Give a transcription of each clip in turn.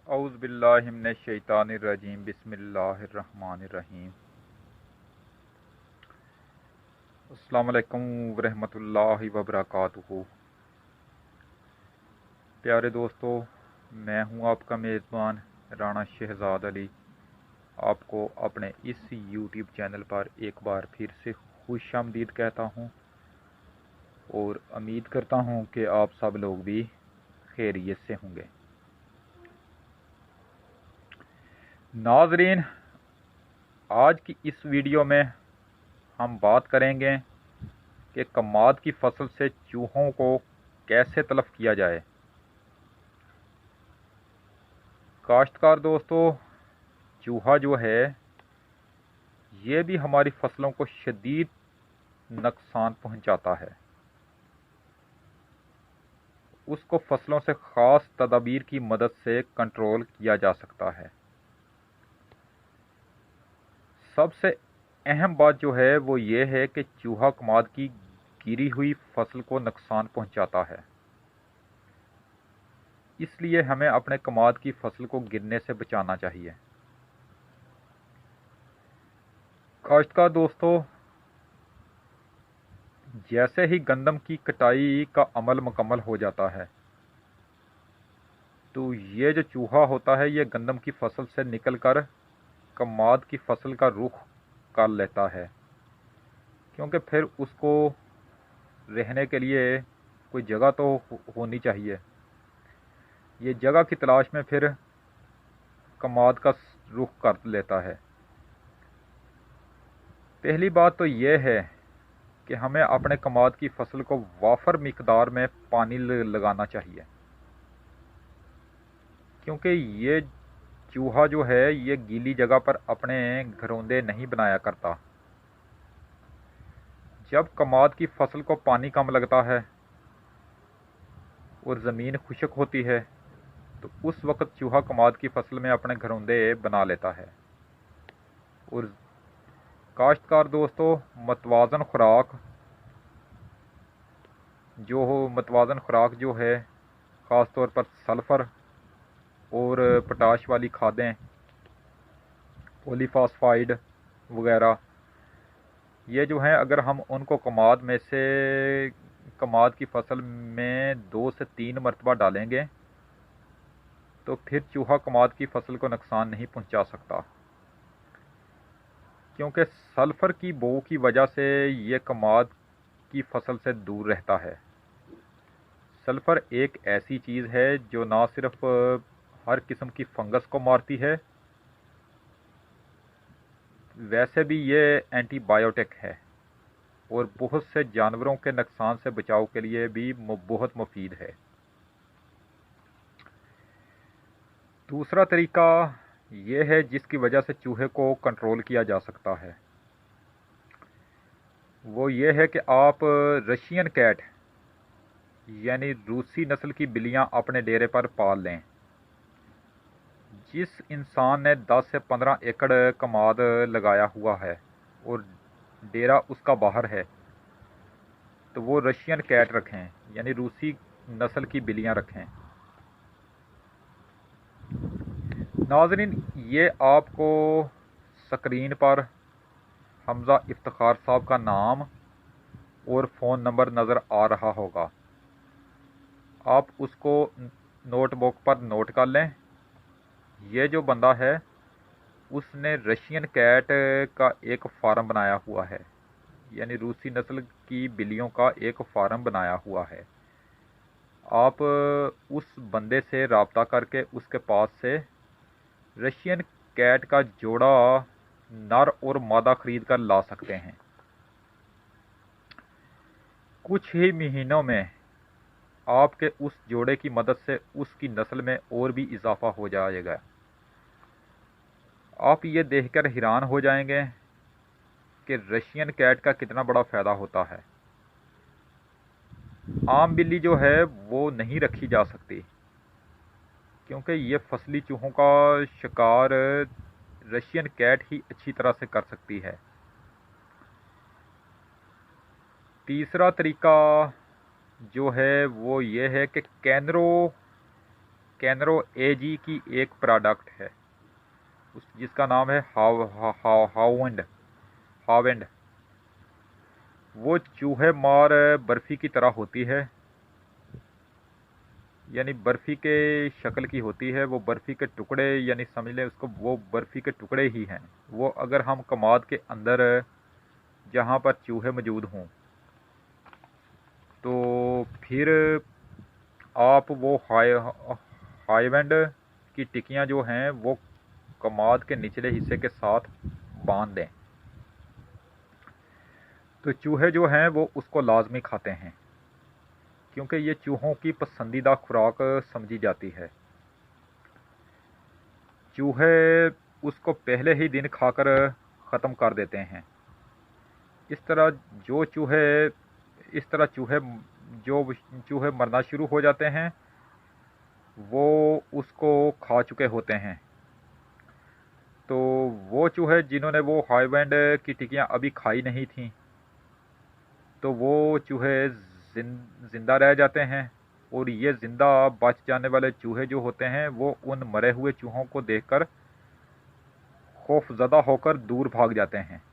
اعوذ باللہ من الشیطان الرجیم بسم اللہ الرحمن الرحیم۔ السلام علیکم ورحمۃ اللہ وبرکاتہ۔ پیارے دوستو، میں ہوں آپ کا میزبان رانا شہزاد علی، آپ کو اپنے اس یوٹیوب چینل پر ایک بار پھر سے خوش آمدید کہتا ہوں اور امید کرتا ہوں کہ آپ سب لوگ بھی خیریت سے ہوں گے۔ ناظرین، آج کی اس ویڈیو میں ہم بات کریں گے کہ کماد کی فصل سے چوہوں کو کیسے تلف کیا جائے۔ کاشتکار دوستو، چوہا جو ہے یہ بھی ہماری فصلوں کو شدید نقصان پہنچاتا ہے۔ اس کو فصلوں سے خاص تدابیر کی مدد سے کنٹرول کیا جا سکتا ہے۔ سب سے اہم بات جو ہے وہ یہ ہے کہ چوہا کماد کی گری ہوئی فصل کو نقصان پہنچاتا ہے، اس لیے ہمیں اپنے کماد کی فصل کو گرنے سے بچانا چاہیے۔ کاشتکار دوستو، جیسے ہی گندم کی کٹائی کا عمل مکمل ہو جاتا ہے تو یہ جو چوہا ہوتا ہے یہ گندم کی فصل سے نکل کر کماد کی فصل کا رخ کر لیتا ہے، کیونکہ پھر اس کو رہنے کے لیے کوئی جگہ تو ہونی چاہیے۔ یہ جگہ کی تلاش میں پھر کماد کا رخ کر لیتا ہے۔ پہلی بات تو یہ ہے کہ ہمیں اپنے کماد کی فصل کو وافر مقدار میں پانی لگانا چاہیے، کیونکہ یہ چوہا جو ہے یہ گیلی جگہ پر اپنے گھروندے نہیں بنایا کرتا۔ جب کماد کی فصل کو پانی کم لگتا ہے اور زمین خشک ہوتی ہے تو اس وقت چوہا کماد کی فصل میں اپنے گھروندے بنا لیتا ہے۔ اور کاشتکار دوستو، متوازن خوراک جو ہے خاص طور پر سلفر اور پوٹاش والی کھادیں، پولی فاسفائڈ وغیرہ، یہ جو ہیں اگر ہم ان کو کماد کی فصل میں 2 سے 3 مرتبہ ڈالیں گے تو پھر چوہا کماد کی فصل کو نقصان نہیں پہنچا سکتا، کیونکہ سلفر کی بو کی وجہ سے یہ کماد کی فصل سے دور رہتا ہے۔ سلفر ایک ایسی چیز ہے جو نہ صرف ہر قسم کی فنگس کو مارتی ہے، ویسے بھی یہ اینٹی بائیوٹک ہے اور بہت سے جانوروں کے نقصان سے بچاؤ کے لیے بھی بہت مفید ہے۔ دوسرا طریقہ یہ ہے جس کی وجہ سے چوہے کو کنٹرول کیا جا سکتا ہے، وہ یہ ہے کہ آپ رشین کیٹ یعنی روسی نسل کی بلیاں اپنے ڈیرے پر پال لیں۔ جس انسان نے 10 سے 15 ایکڑ کماد لگایا ہوا ہے اور ڈیرا اس کا باہر ہے تو وہ رشین کیٹ رکھیں، یعنی روسی نسل کی بلیاں رکھیں۔ ناظرین، یہ آپ کو سکرین پر حمزہ افتخار صاحب کا نام اور فون نمبر نظر آ رہا ہوگا، آپ اس کو نوٹ بک پر نوٹ کر لیں۔ یہ جو بندہ ہے اس نے رشین کیٹ کا ایک فارم بنایا ہوا ہے، یعنی روسی نسل کی بلیوں کا ایک فارم بنایا ہوا ہے۔ آپ اس بندے سے رابطہ کر کے اس کے پاس سے رشین کیٹ کا جوڑا نر اور مادہ خرید کر لا سکتے ہیں۔ کچھ ہی مہینوں میں آپ کے اس جوڑے کی مدد سے اس کی نسل میں اور بھی اضافہ ہو جائے گا۔ آپ یہ دیکھ کر حیران ہو جائیں گے کہ رشین کیٹ کا کتنا بڑا فائدہ ہوتا ہے۔ عام بلی جو ہے وہ نہیں رکھی جا سکتی، کیونکہ یہ فصلی چوہوں کا شکار رشین کیٹ ہی اچھی طرح سے کر سکتی ہے۔ تیسرا طریقہ جو ہے وہ یہ ہے کہ कैनरो एजी की एक प्रोडक्ट है जिसका नाम है हावेंड। वो चूहे मार बर्फ़ी की तरह होती है, यानी बर्फ़ी के शक्ल की होती है। वो बर्फ़ी के टुकड़े, यानी समझ लें उसको, वो बर्फ़ी के टुकड़े ही हैं। वो अगर हम कमाद के अंदर जहाँ पर चूहे मौजूद हों तो फिर आप वो हाईवेंड की टिक्कियाँ जो हैं वो कमाद के निचले हिस्से के साथ बांध दें, तो चूहे जो हैं वो उसको लाजमी खाते हैं, क्योंकि ये चूहों की पसंदीदा खुराक समझी जाती है। चूहे उसको पहले ही दिन खाकर ख़त्म कर देते हैं। इस तरह जो चूहे मरना शुरू हो जाते हैं वो उसको खा चुके होते हैं। तो वो चूहे जिन्होंने वो हाईवेंड की टिक्कियाँ अभी खाई नहीं थीं, तो वो चूहे ज़िंदा रह जाते हैं, और ये ज़िंदा बच जाने वाले चूहे जो होते हैं वो उन मरे हुए चूहों को देखकर खौफज़दा होकर दूर भाग जाते हैं।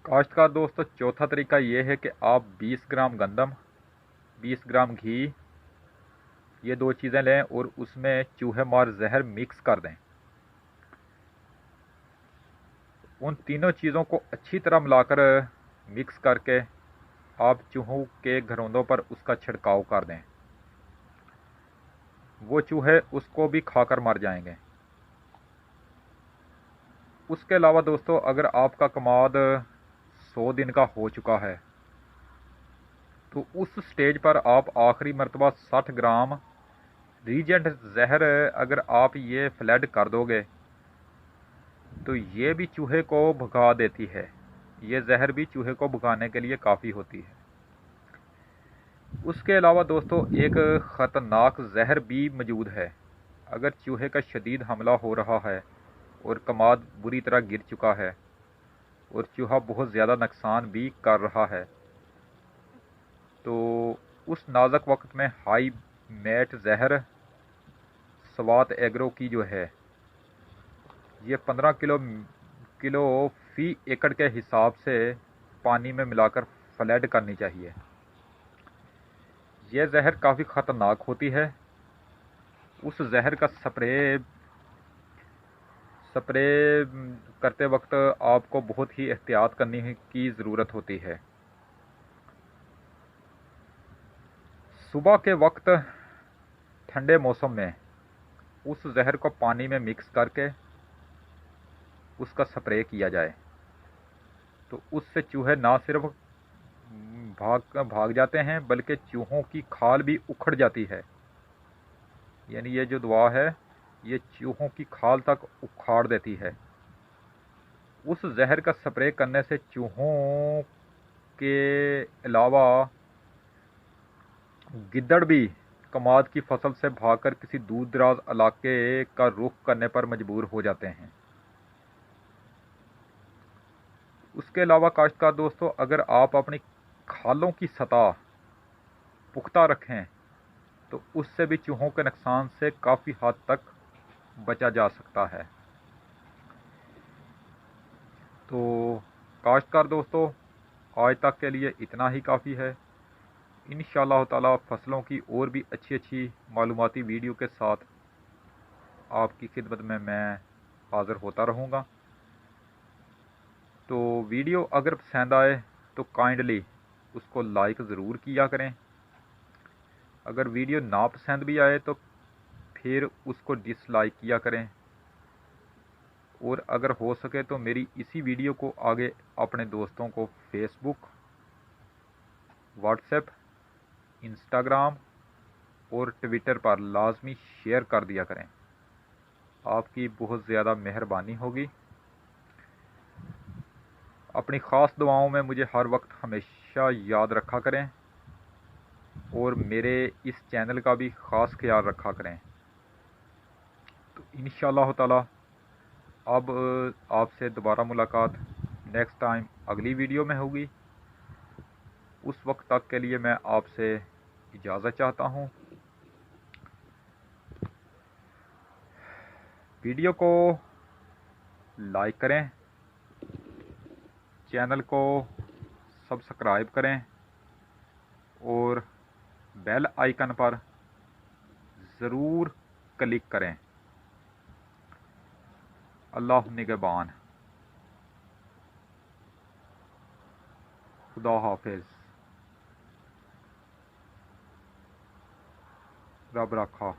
काश्तकार दोस्तों, चौथा तरीका ये है कि आप 20 ग्राम गंदम, 20 ग्राम घी, ये दो चीज़ें लें और उसमें चूहे मार जहर मिक्स कर दें। उन तीनों चीज़ों को अच्छी तरह मिलाकर मिक्स करके आप चूहों के घरौंदों पर उसका छिड़काव कर दें। वो चूहे उसको भी खाकर मर जाएंगे। उसके अलावा दोस्तों, अगर आपका कमाद 100 दिन का हो चुका है तो उस स्टेज पर आप आखिरी मरतबा 60 ग्राम रीजेंट जहर अगर आप ये फ्लड कर दोगे तो ये भी चूहे को भगा देती है। ये जहर भी चूहे को भगाने के लिए काफ़ी होती है। उसके अलावा दोस्तों, एक ख़तरनाक जहर भी मौजूद है। अगर चूहे का शदीद हमला हो रहा है और कमाद बुरी तरह गिर चुका है और चूहा बहुत ज़्यादा नुकसान भी कर रहा है, तो उस नाजुक वक्त में हाई मैट जहर स्वात एग्रो की जो है ये 15 किलो फी एकड़ के हिसाब से पानी में मिलाकर फ्लड करनी चाहिए। यह जहर काफ़ी ख़तरनाक होती है। उस जहर का स्प्रे करते वक्त आपको बहुत ही एहतियात करने की ज़रूरत होती है। सुबह के वक्त ठंडे मौसम में उस जहर को पानी में मिक्स करके उसका स्प्रे किया जाए, तो उससे चूहे ना सिर्फ भाग जाते हैं बल्कि चूहों की खाल भी उखड़ जाती है। यानी ये जो दवा है ये चूहों की खाल तक उखाड़ देती है। उस जहर का स्प्रे करने से चूहों के अलावा गिद्दड़ भी कमाद की फसल से भागकर किसी दूर दराज इलाके का रुख करने पर मजबूर हो जाते हैं। उसके अलावा काश्तकार दोस्तों, अगर आप अपनी खालों की सतह पुख्ता रखें तो उससे भी चूहों के नुकसान से काफ़ी हद तक बचा जा सकता है। तो काश्तकार दोस्तों, आज तक के लिए इतना ही काफ़ी है। इंशाअल्लाह ताला फसलों की और भी अच्छी मालूमाती वीडियो के साथ आपकी खिदमत में मैं हाज़िर होता रहूँगा। तो वीडियो अगर पसंद आए तो काइंडली उसको लाइक ज़रूर किया करें। अगर वीडियो ना पसंद भी आए तो फिर उसको डिसलाइक किया करें, और अगर हो सके तो मेरी इसी वीडियो को आगे अपने दोस्तों को फेसबुक, व्हाट्सएप, इंस्टाग्राम और ट्विटर पर लाजमी शेयर कर दिया करें। आपकी बहुत ज़्यादा मेहरबानी होगी। अपनी ख़ास दुआओं में मुझे हर वक्त हमेशा याद रखा करें और मेरे इस चैनल का भी ख़ास ख्याल रखा करें। तो इंशाअल्लाह ताला अब आपसे दोबारा मुलाकात नेक्स्ट टाइम अगली वीडियो में होगी। उस वक्त तक के लिए मैं आपसे اجازت چاہتا ہوں۔ ویڈیو کو لائک کریں، چینل کو سبسکرائب کریں اور بیل آئیکن پر ضرور کلک کریں۔ اللہ نگہبان۔ خدا حافظ۔ رب رکھا۔